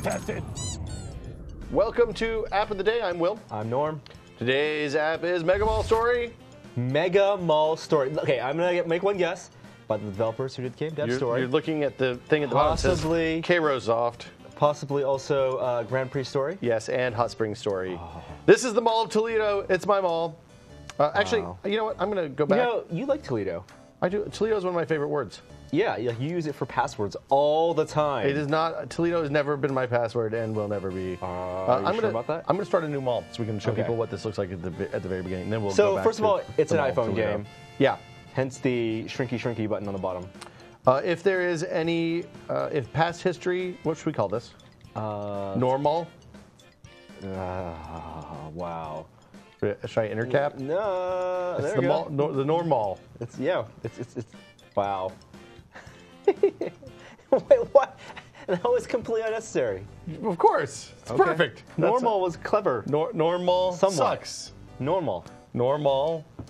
tested. Welcome to App of the Day. I'm Will. I'm Norm. Today's app is Mega Mall Story. Mega Mall Story. Okay, I'm going to make one guess by the developers who did Game Dev Story. You're looking at the thing at the bottom. Possibly Kairosoft. Possibly also Grand Prix Story. Yes, and Hot Springs Story. Oh. This is the Mall of Toledo. It's my mall. Actually, you know what? I'm going to go back. You know, you like Toledo. I do. Toledo is one of my favorite words. Yeah, you use it for passwords all the time. It is not. Toledo has never been my password and will never be. Are you sure about that? I'm going to start a new mall so we can show people what this looks like at the very beginning. And then we'll so go back first of all, it's an iPhone Toledo. game. Yeah. Hence the shrinky button on the bottom. If there is any, if past history, what should we call this? Normal. Wow. Should I intercap? No, it's there we go. The normal. It's wow. Wait, what? That was completely unnecessary. Of course, it's perfect. Normal was clever. Normal sucks. Normal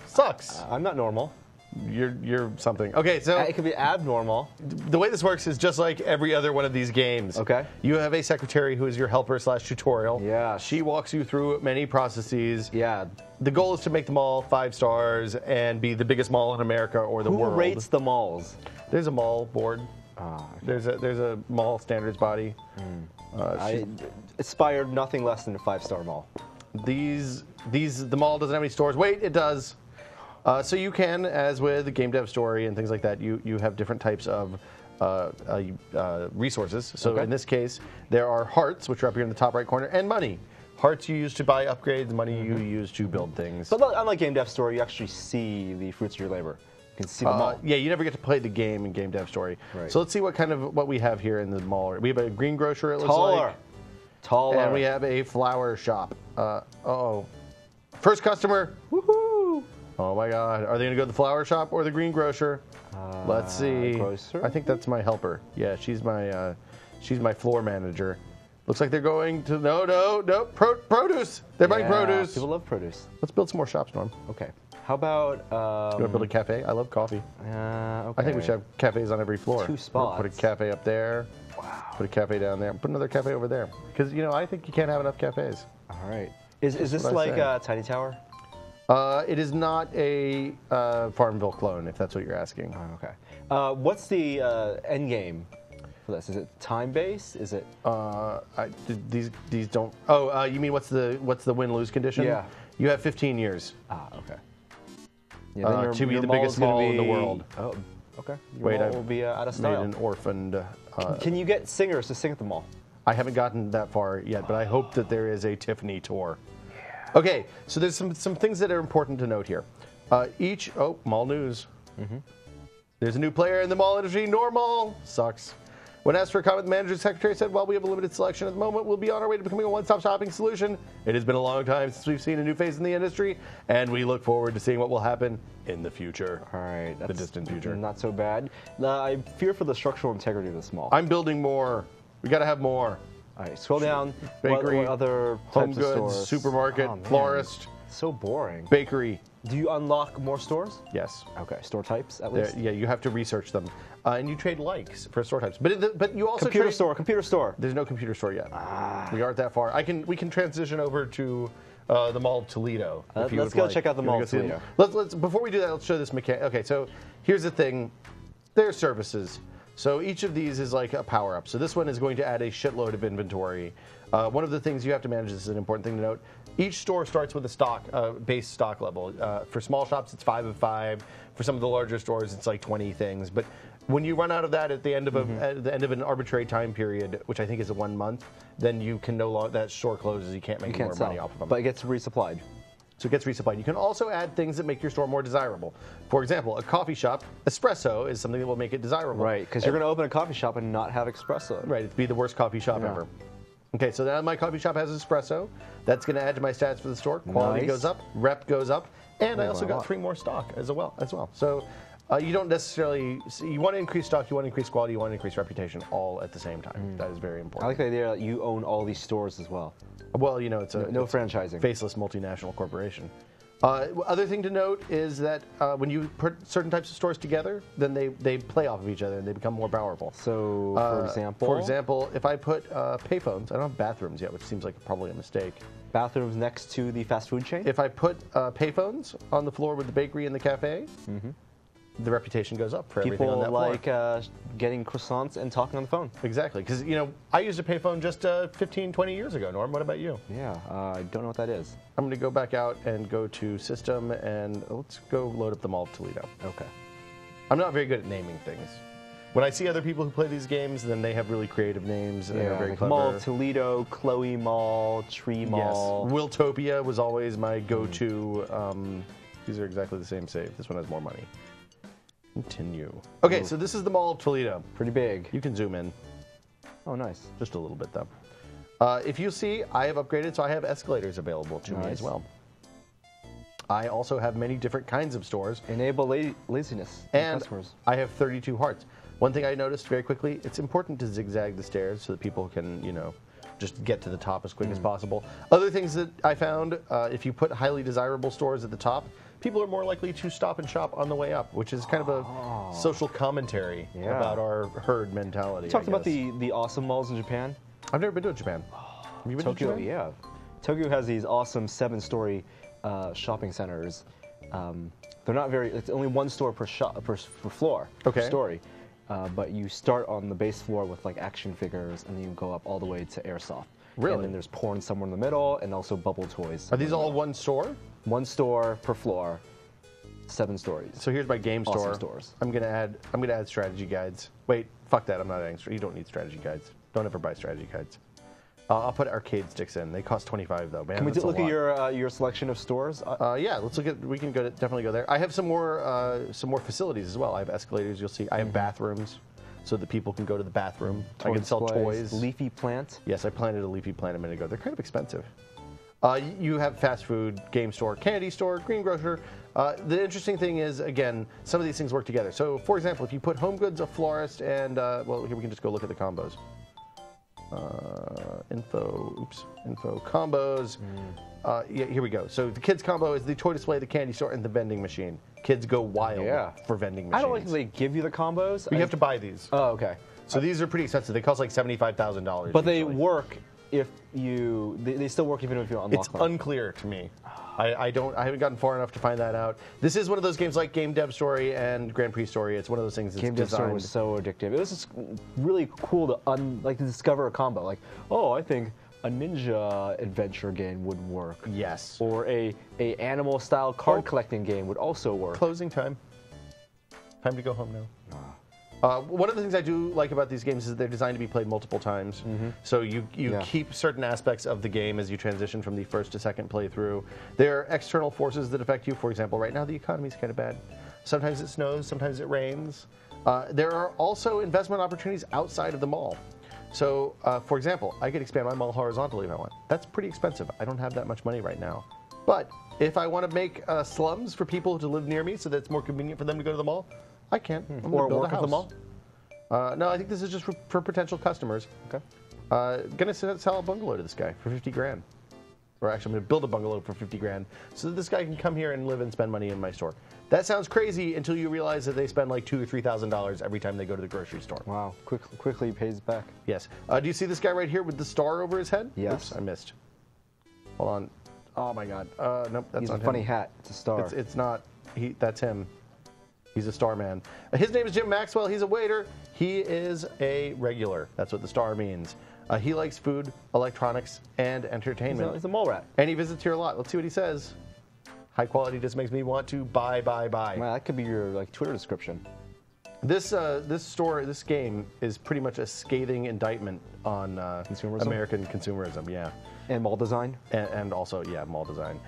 sucks. I'm not normal. You're something. Okay, so it could be abnormal. The way this works is just like every other one of these games. Okay. You have a secretary who is your helper / tutorial. Yeah. She walks you through many processes. Yeah. The goal is to make them all 5 stars and be the biggest mall in America or the world. Who rates the malls? There's a mall board. Okay. There's a mall standards body. I aspired nothing less than a 5-star mall. The mall doesn't have any stores. Wait, it does. So you can, as with the Game Dev Story and things like that, you have different types of resources. So in this case, there are hearts, which are up here in the top right corner, and money. Hearts you use to buy upgrades, money you use to build things. But unlike Game Dev Story, you actually see the fruits of your labor. You can see them all. Yeah, you never get to play the game in Game Dev Story. Right. So let's see what we have here in the mall. We have a greengrocer, it looks like. Taller. And we have a flower shop. Uh-oh. First customer. Woohoo! Oh my God. Are they going to go to the flower shop or the greengrocer? Let's see. Grocer? I think that's my helper. Yeah, she's my floor manager. Looks like they're going to no produce. They're buying produce. People love produce. Let's build some more shops, Norm. Okay. How about You want to build a cafe? I love coffee. Okay. I think we should have cafes on every floor. 2 spots. Put a cafe up there. Wow. Put a cafe down there. Put another cafe over there. Because I think you can't have enough cafes. All right. Is this like a Tiny Tower? It is not a Farmville clone, if that's what you're asking. Oh, okay. What's the end game for this? Is it time-based? Is it? These don't. Oh, you mean what's the win-lose condition? Yeah. You have 15 years. Ah, okay. Yeah, to be the biggest mall in the world. Oh, okay. Wait, mall will be out of style. Made an orphaned. Can you get singers to sing at the mall? I haven't gotten that far yet, but I hope that there is a Tiffany tour. Okay, so there's some things that are important to note here. Mall news. There's a new player in the mall industry. Normal sucks. When asked for a comment, the manager's secretary said, "While we have a limited selection at the moment, we'll be on our way to becoming a one-stop shopping solution. It has been a long time since we've seen a new face in the industry, and we look forward to seeing what will happen in the future." All right, that's the distant future. Not so bad. I fear for the structural integrity of this mall. I'm building more. We got to have more. All right, scroll down. Bakery, what other home types of goods, stores? supermarket, florist. So boring. Bakery. Do you unlock more stores? Yes. Okay, store types at least. Yeah, you have to research them, and you trade likes for store types. But you also computer store. There's no computer store yet. We aren't that far. We can transition over to the Mall of Toledo. Let's go check out the Mall of Toledo. Let's before we do that, let's show this mechanic. Okay, so here's the thing. There are services. So each of these is like a power-up. So this one is going to add a shitload of inventory. One of the things you have to manage, this is an important thing to note, each store starts with a base stock level. For small shops, it's 5 of 5. For some of the larger stores, it's like 20 things. But when you run out of that at the end of at the end of an arbitrary time period, which I think is 1 month, then you can no longer, that store closes. You can't make any more money off of them. But it gets resupplied. So it gets resupplied. You can also add things that make your store more desirable. For example, a coffee shop, espresso is something that will make it desirable. Right, because you're going to open a coffee shop and not have espresso. Right, it'd be the worst coffee shop ever. Okay, so now my coffee shop has espresso. That's going to add to my stats for the store. Quality goes up, rep goes up, and I also got 3 more stock as well. So you don't necessarily, you want to increase stock, you want to increase quality, you want to increase reputation all at the same time. That is very important. I like the idea that you own all these stores as well. Well, it's a no franchising. Faceless multinational corporation. Other thing to note is that when you put certain types of stores together, then they play off of each other and they become more powerful. So, For example, if I put payphones, I don't have bathrooms yet, which seems like probably a mistake. Bathrooms next to the fast food chain? If I put payphones on the floor with the bakery and the cafe, the reputation goes up for everything on that floor. People like getting croissants and talking on the phone. Exactly, because I used a payphone just 15, 20 years ago. Norm, what about you? Yeah, I don't know what that is. I'm going to go back out and go to System, and let's go load up the Mall of Toledo. Okay. I'm not very good at naming things. When I see other people who play these games, then they have really creative names and they're very clever. Mall of Toledo, Chloe Mall, Tree Mall. Yes. Wiltopia was always my go-to. These are exactly the same save. This one has more money. Continue. Okay, so this is the Mall of Toledo. Pretty big. You can zoom in. Oh, nice. Just a little bit, though. If you see, I have upgraded, so I have escalators available to me as well. I also have many different kinds of stores. Enable laziness and customers. I have 32 hearts. One thing I noticed very quickly, it's important to zigzag the stairs so that people can, just get to the top as quick as possible. Other things that I found, if you put highly desirable stores at the top, people are more likely to stop and shop on the way up, which is kind of a social commentary about our herd mentality. You talked about the awesome malls in Japan. I've never been to Japan. Have you been Tokyo, to Japan? yeah. Tokyo has these awesome 7-story shopping centers. They're not very. It's only one store per floor, per story. But you start on the base floor with like action figures, and then you go up all the way to airsoft. Really? And then there's porn somewhere in the middle, and also bubble toys. Are these all one store? One store per floor, 7 stories. So here's my game store. Awesome stores. I'm gonna add strategy guides. Wait, fuck that. I'm not adding. You don't need strategy guides. Don't ever buy strategy guides. I'll put arcade sticks in. They cost $25 though, man. Can we look at your selection of stores? Yeah, let's look at. We can definitely go there. I have some more facilities as well. I have escalators. You'll see. I have bathrooms, so that people can go to the bathroom. I can sell toys. Leafy plant. Yes, I planted a leafy plant a minute ago. They're kind of expensive. You have fast food, game store, candy store, green grocer. The interesting thing is, again, some of these things work together. So, for example, if you put home goods, a florist, and well, here we can just go look at the combos. Info combos. Yeah, here we go. So the kids combo is the toy display, the candy store, and the vending machine. Kids go wild for vending machines. I don't like that they give you the combos. You have to buy these. Oh, okay. So these are pretty expensive. They cost like $75,000. But they work if you. They still work even if you unlock It's them. unclear to me. I haven't gotten far enough to find that out. This is one of those games like Game Dev Story and Grand Prix Story. It's one of those things that's Game Dev Story was so addictive. It was just really cool to discover a combo. Like, oh, I think a ninja adventure game would work. Yes. Or a animal style card collecting game would also work. Closing time. Time to go home now. One of the things I do like about these games is that they're designed to be played multiple times. So you keep certain aspects of the game as you transition from the first to second playthrough. There are external forces that affect you. For example, right now the economy is kind of bad. Sometimes it snows, sometimes it rains. There are also investment opportunities outside of the mall. So, for example, I could expand my mall horizontally if I want. That's pretty expensive. I don't have that much money right now. But if I want to make slums for people to live near me so that it's more convenient for them to go to the mall, I can. Or work at the mall? No, I think this is just for potential customers. Okay. Gonna sell a bungalow to this guy for $50,000. Or actually, I'm gonna build a bungalow for $50,000 so that this guy can come here and live and spend money in my store. That sounds crazy until you realize that they spend like $2,000 or $3,000 every time they go to the grocery store. Wow, quickly pays back. Yes. Do you see this guy right here with the star over his head? Yes. Oops, I missed. Hold on. Oh my God. Nope, that's He's not a funny him. hat. It's a star. It's not. That's him. He's a star man. His name is Jim Maxwell. He's a waiter. He is a regular. That's what the star means. He likes food, electronics, and entertainment. He's a mole rat. And he visits here a lot. Let's see what he says. High quality just makes me want to buy. Man, that could be your Twitter description. This game is pretty much a scathing indictment on consumerism? American consumerism. Yeah. And mall design. And also, yeah, mall design.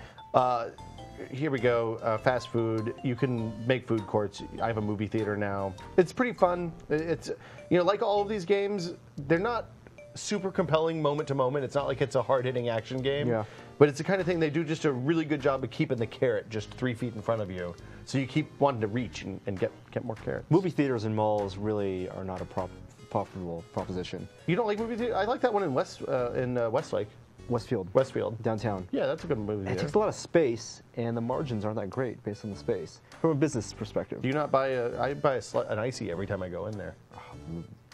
Here we go. Fast food. You can make food courts. I have a movie theater now. It's pretty fun. It's like all of these games, they're not super compelling moment to moment. It's not like it's a hard-hitting action game. Yeah. But it's the kind of thing they do just a really good job of keeping the carrot just 3 feet in front of you, so you keep wanting to reach and get more carrots. Movie theaters and malls really are not a profitable proposition. You don't like movie theater? I like that one in Westlake. Westfield. Downtown. Yeah, that's a good movie. It takes a lot of space, and the margins aren't that great based on the space from a business perspective. Do you not buy I buy an icy every time I go in there.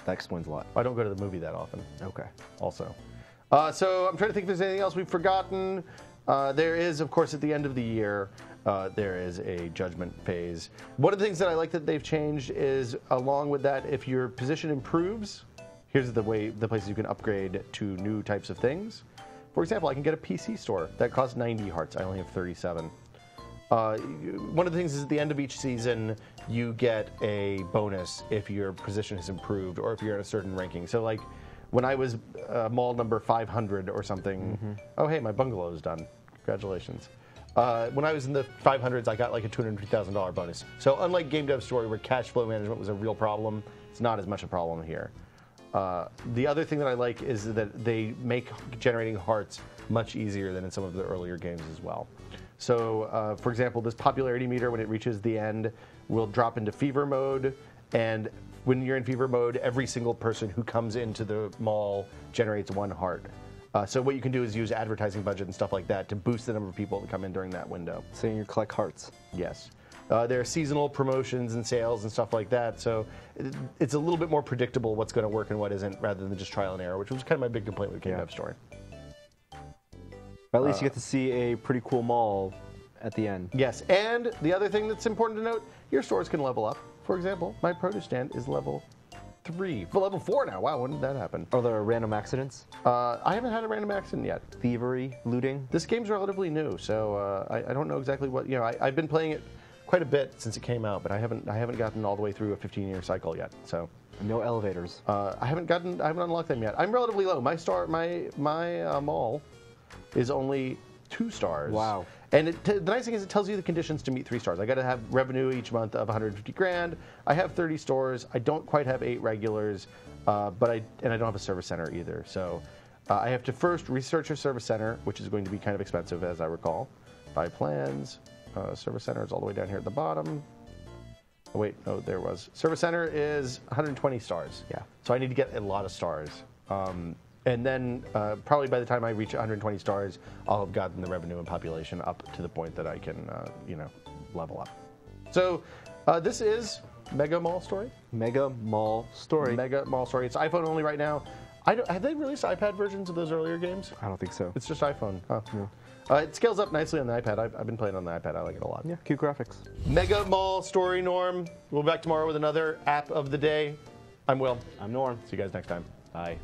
That explains a lot. I don't go to the movie that often. Okay. Also. So I'm trying to think if there's anything else we've forgotten. There is, of course, at the end of the year, there is a judgment phase. One of the things that I like that they've changed is, along with that, if your position improves, here's the places you can upgrade to new types of things. For example, I can get a PC store that costs 90 hearts. I only have 37. One of the things is at the end of each season, you get a bonus if your position has improved or if you're in a certain ranking. So, like, when I was mall number 500 or something, oh, hey, my bungalow is done. Congratulations. When I was in the 500s, I got like a $250,000 bonus. So unlike Game Dev Story, where cash flow management was a real problem, it's not as much a problem here. The other thing that I like is that they make generating hearts much easier than in some of the earlier games as well. So, for example, this popularity meter, when it reaches the end, will drop into fever mode. And when you're in fever mode, every single person who comes into the mall generates 1 heart. So what you can do is use advertising budget and stuff like that to boost the number of people that come in during that window. So you collect hearts. Yes. There are seasonal promotions and sales and stuff like that, so it's a little bit more predictable what's going to work and what isn't, rather than just trial and error, which was kind of my big complaint with Game Dev Story. But at least you get to see a pretty cool mall at the end. Yes, and the other thing that's important to note, your stores can level up. For example, my produce stand is level 3. Well, level 4 now. Wow, when did that happen? Are there random accidents? I haven't had a random accident yet. Thievery, looting? This game's relatively new, so I don't know exactly what, I've been playing it quite a bit since it came out, but I haven't gotten all the way through a 15-year cycle yet. So no elevators. I haven't unlocked them yet. I'm relatively low. My mall is only 2 stars. Wow. And the nice thing is it tells you the conditions to meet 3 stars. I got to have revenue each month of 150 grand. I have 30 stores. I don't quite have 8 regulars, but I don't have a service center either. So I have to first research a service center, which is going to be kind of expensive, as I recall. Buy plans. Service center is all the way down here at the bottom. Oh, wait, no, there was. Service center is 120 stars. Yeah. So I need to get a lot of stars. And then probably by the time I reach 120 stars, I'll have gotten the revenue and population up to the point that I can, level up. So this is Mega Mall Story. Mega Mall Story. Mega Mall Story. It's iPhone only right now. Have they released iPad versions of those earlier games? I don't think so. It's just iPhone. Huh. Yeah. It scales up nicely on the iPad. I've been playing on the iPad. I like it a lot. Yeah, cute graphics. Mega Mall Story, Norm. We'll be back tomorrow with another app of the day. I'm Will. I'm Norm. See you guys next time. Bye.